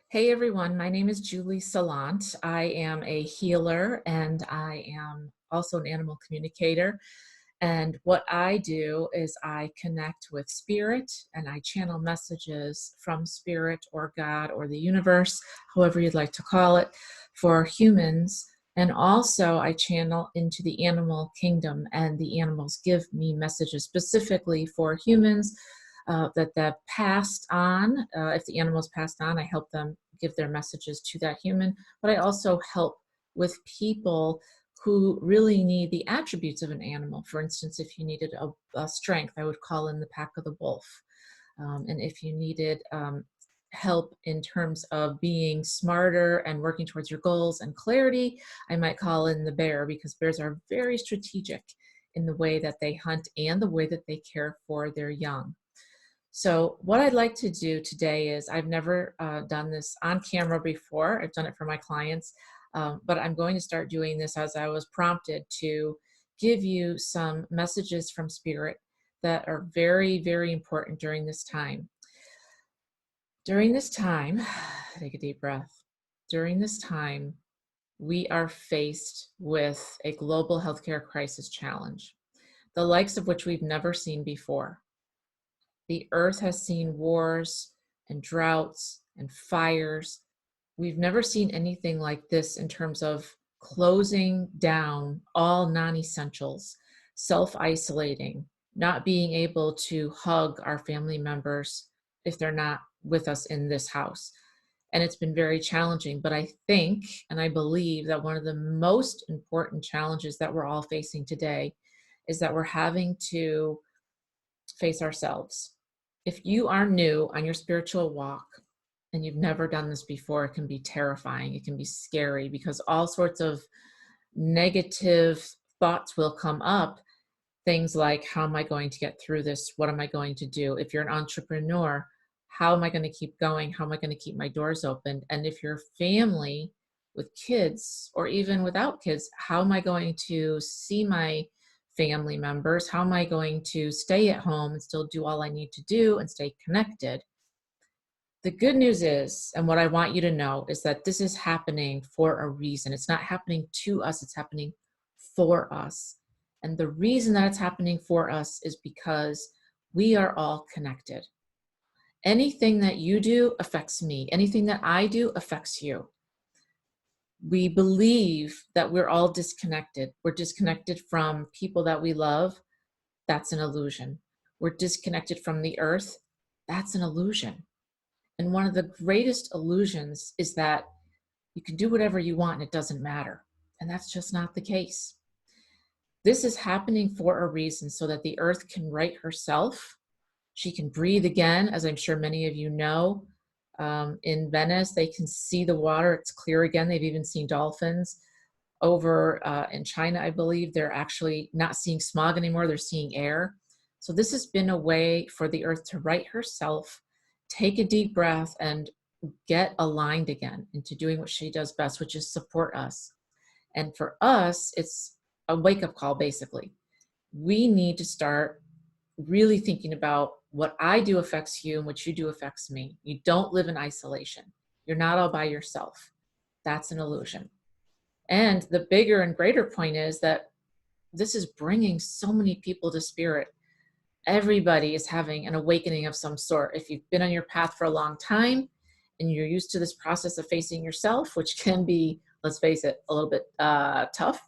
Hey everyone, my name is Julie Salant. I am a healer and I am also an animal communicator. And what I do is I connect with spirit and I channel messages from spirit or God or the universe, however you'd like to call it, for humans. And also, I channel into the animal kingdom, and the animals give me messages specifically for humans that passed on. If the animals passed on, I help them give their messages to that human. But I also help with people who really need the attributes of an animal. For instance, if you needed a strength, I would call in the pack of the wolf. And if you needed help in terms of being smarter and working towards your goals and clarity, I might call in the bear because bears are very strategic in the way that they hunt and the way that they care for their young. So, what I'd like to do today is I've never done this on camera before. I've done it for my clients, but I'm going to start doing this as I was prompted to give you some messages from Spirit that are very, very important during this time. During this time, take a deep breath. During this time, we are faced with a global healthcare crisis challenge, the likes of which we've never seen before. The earth has seen wars and droughts and fires. We've never seen anything like this in terms of closing down all non essentials, self isolating, not being able to hug our family members if they're not with us in this house. And it's been very challenging. But I think and I believe that one of the most important challenges that we're all facing today is that we're having to face ourselves. If you are new on your spiritual walk and you've never done this before, it can be terrifying. It can be scary because all sorts of negative thoughts will come up. Things like, how am I going to get through this? What am I going to do? If you're an entrepreneur, how am I going to keep going? How am I going to keep my doors open? And if you're family with kids or even without kids, how am I going to see my family members? How am I going to stay at home and still do all I need to do and stay connected? The good news is, and what I want you to know, is that this is happening for a reason. It's not happening to us, it's happening for us. And the reason that it's happening for us is because we are all connected. Anything that you do affects me, anything that I do affects you. We believe that we're all disconnected. We're disconnected from people that we love. That's an illusion. We're disconnected from the earth. That's an illusion. And one of the greatest illusions is that you can do whatever you want and it doesn't matter. And that's just not the case. This is happening for a reason so that the earth can right herself. She can breathe again, as I'm sure many of you know. In Venice, they can see the water. It's clear again. They've even seen dolphins. Over in China, I believe, they're actually not seeing smog anymore. They're seeing air. So this has been a way for the earth to right herself, take a deep breath, and get aligned again into doing what she does best, which is support us. And for us, it's a wake up call, basically. We need to start really thinking about what I do affects you and what you do affects me. You don't live in isolation. You're not all by yourself. That's an illusion. And the bigger and greater point is that this is bringing so many people to spirit. Everybody is having an awakening of some sort. If you've been on your path for a long time and you're used to this process of facing yourself, which can be, let's face it, a little bit tough,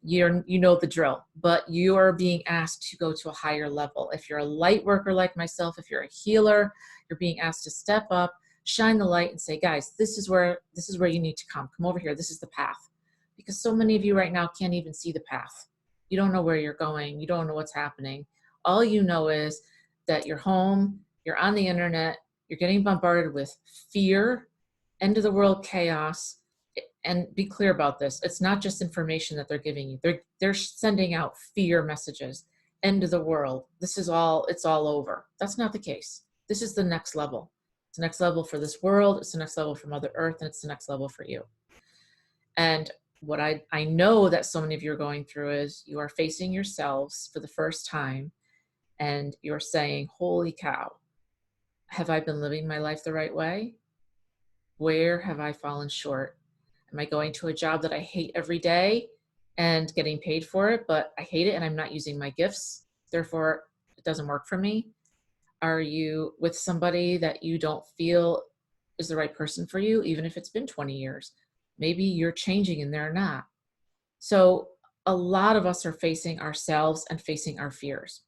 you know the drill, but you are being asked to go to a higher level. If you're a light worker like myself, if you're a healer, you're being asked to step up, shine the light and say, guys, this is where you need to come over here. This is the path. Because so many of you right now can't even see the path. You don't know where you're going. You don't know what's happening. All you know is that you're home, you're on the internet, you're getting bombarded with fear, end of the world chaos. And be clear about this. It's not just information that they're giving you. They're sending out fear messages. End of the world. It's all over. That's not the case. This is the next level. It's the next level for this world. It's the next level for Mother Earth, and it's the next level for you. And what I know that so many of you are going through is you are facing yourselves for the first time and you're saying, holy cow, have I been living my life the right way? Where have I fallen short? Am I going to a job that I hate every day and getting paid for it, but I hate it and I'm not using my gifts? Therefore, it doesn't work for me. Are you with somebody that you don't feel is the right person for you, even if it's been 20 years? Maybe you're changing and they're not. So, a lot of us are facing ourselves and facing our fears.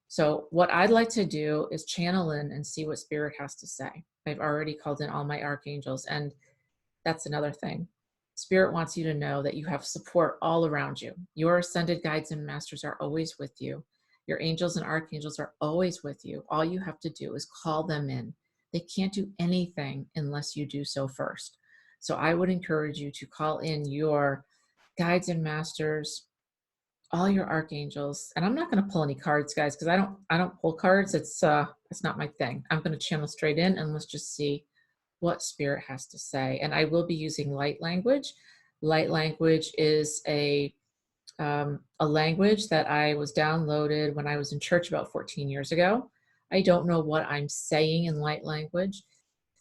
So, what I'd like to do is channel in and see what Spirit has to say. I've already called in all my archangels, and that's another thing. Spirit wants you to know that you have support all around you. Your ascended guides and masters are always with you. Your angels and archangels are always with you. All you have to do is call them in. They can't do anything unless you do so first. So I would encourage you to call in your guides and masters, all your archangels. And I'm not going to pull any cards, guys, because I don't pull cards. It's not my thing. I'm going to channel straight in, and let's just see what Spirit has to say. And I will be using light language. Light language is a language that I was downloaded when I was in church about 14 years ago. I don't know what I'm saying in light language.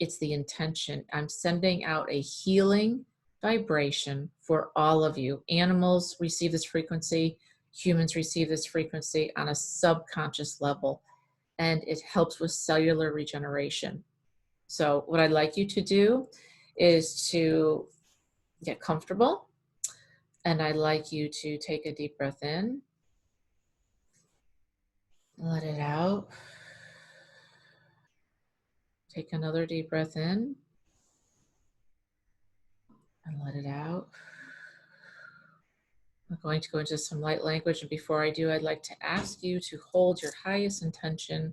It's the intention. I'm sending out a healing vibration for all of you. Animals receive this frequency, humans receive this frequency on a subconscious level, and it helps with cellular regeneration. So, what I'd like you to do is to get comfortable, and I'd like you to take a deep breath in, let it out. Take another deep breath in and let it out. I'm going to go into some light language, and before I do, I'd like to ask you to hold your highest intention,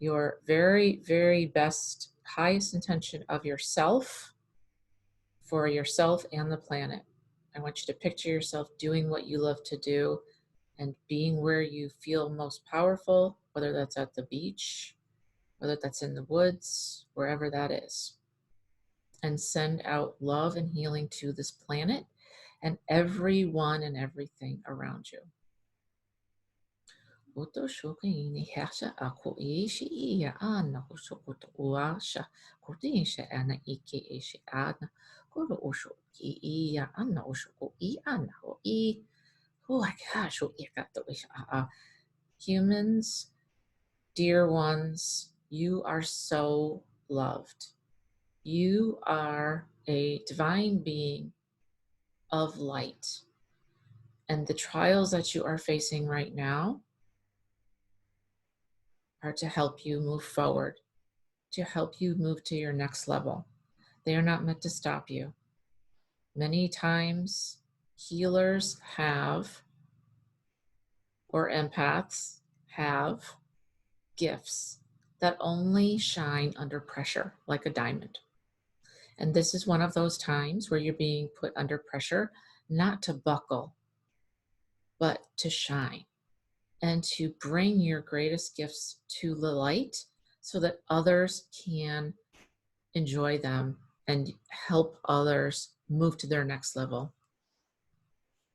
your very, very best, highest intention of yourself, for yourself and the planet. I want you to picture yourself doing what you love to do and being where you feel most powerful, whether that's at the beach, whether that's in the woods, wherever that is. And send out love and healing to this planet and everyone and everything around you. Oto shokaini hasha ako ishi iya ana usokoto uasha kotinsha ana ike ishi ana koro osho ki iya ana osho I ana o I. Oh my gosh, humans, dear ones, you are so loved. You are a divine being of light. And the trials that you are facing right now are to help you move forward, to help you move to your next level. They are not meant to stop you. Many times, healers have, or empaths have, gifts that only shine under pressure, like a diamond. And this is one of those times where you're being put under pressure, not to buckle, but to shine and to bring your greatest gifts to the light so that others can enjoy them and help others move to their next level.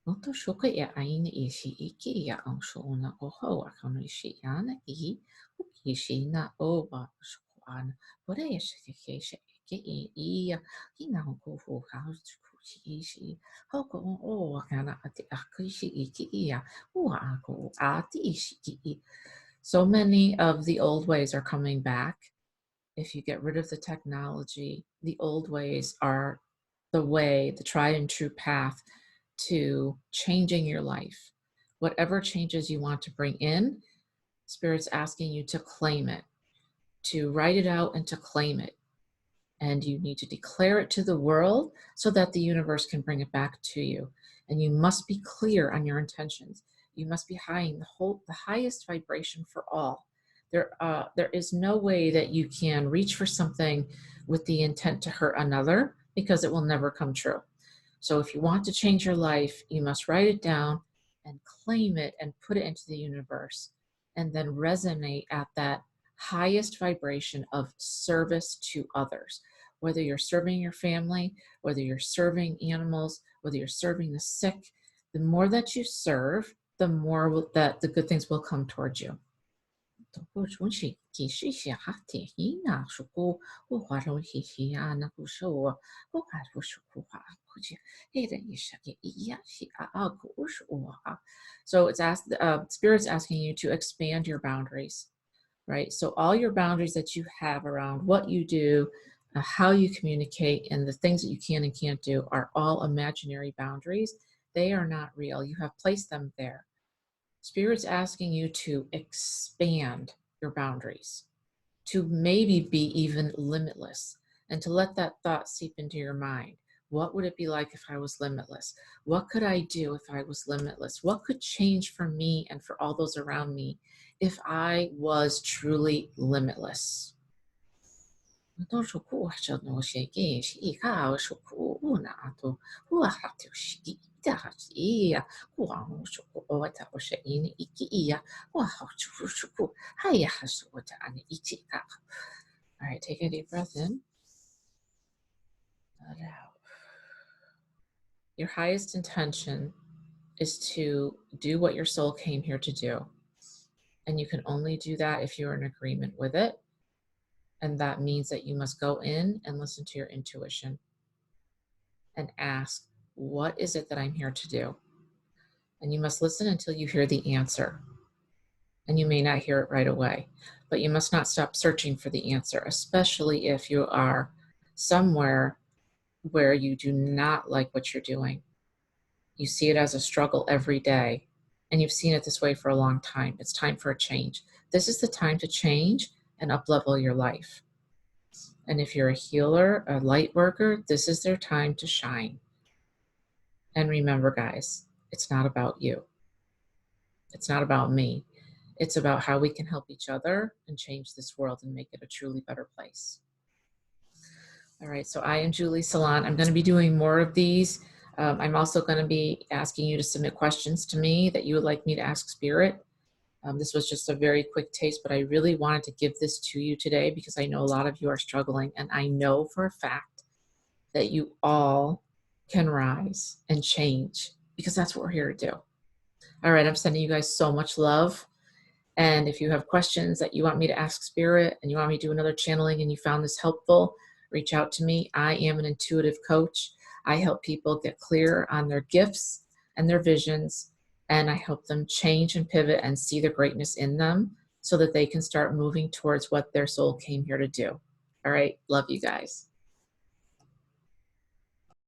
Noto shoka e aina e si iki ia ang so na o hau a kano si ana I uki si na o ba so ana pore e se ke se ke I ia hina ko fu ka ku si hau ko o kana ate aku si iki ia o a ko ati si I. So many of the old ways are coming back. If you get rid of the technology, the old ways are the way, the tried and true path to changing your life. Whatever changes you want to bring in, Spirit's asking you to claim it, to write it out and to claim it. And you need to declare it to the world so that the universe can bring it back to you. And you must be clear on your intentions. You must be high the highest vibration for all. There is no way that you can reach for something with the intent to hurt another, because it will never come true. So if you want to change your life, you must write it down and claim it and put it into the universe, and then resonate at that highest vibration of service to others. Whether you're serving your family, whether you're serving animals, whether you're serving the sick, the more that you serve, the more that the good things will come towards you. ki shi shi ha te hi na shu ku wu hua rong hi hi ya na ku shu wu wu hua ru shu ku hua ku ji he de yi sha ge yi ya shi a a ku shu wu ha. So it's Spirit's asking you to expand your boundaries, right? So all your boundaries that you have around what you do, how you communicate, and the things that you can and can't do are all imaginary boundaries. They are not real. You have placed them there. Spirit's asking you to expand your boundaries, to maybe be even limitless, and to let that thought seep into your mind. What would it be like if I was limitless? What could I do if I was limitless? What could change for me and for all those around me if I was truly limitless? All right, take a deep breath in. Let it out. Your highest intention is to do what your soul came here to do. And you can only do that if you're in agreement with it. And that means that you must go in and listen to your intuition and ask, what is it that I'm here to do? And you must listen until you hear the answer. And you may not hear it right away, but you must not stop searching for the answer, especially if you are somewhere where you do not like what you're doing. You see it as a struggle every day, and you've seen it this way for a long time. It's time for a change. This is the time to change and uplevel your life. And if you're a healer, a light worker, this is their time to shine. And remember, guys, it's not about you. It's not about me. It's about how we can help each other and change this world and make it a truly better place. All right, so I am Julie Salant. I'm going to be doing more of these. I'm also going to be asking you to submit questions to me that you would like me to ask Spirit. This was just a very quick taste, but I really wanted to give this to you today because I know a lot of you are struggling, and I know for a fact that you all can rise and change because that's what we're here to do. All right, I'm sending you guys so much love. And if you have questions that you want me to ask Spirit and you want me to do another channeling and you found this helpful, reach out to me. I am an intuitive coach. I help people get clear on their gifts and their visions, and I help them change and pivot and see the greatness in them so that they can start moving towards what their soul came here to do. All right, love you guys.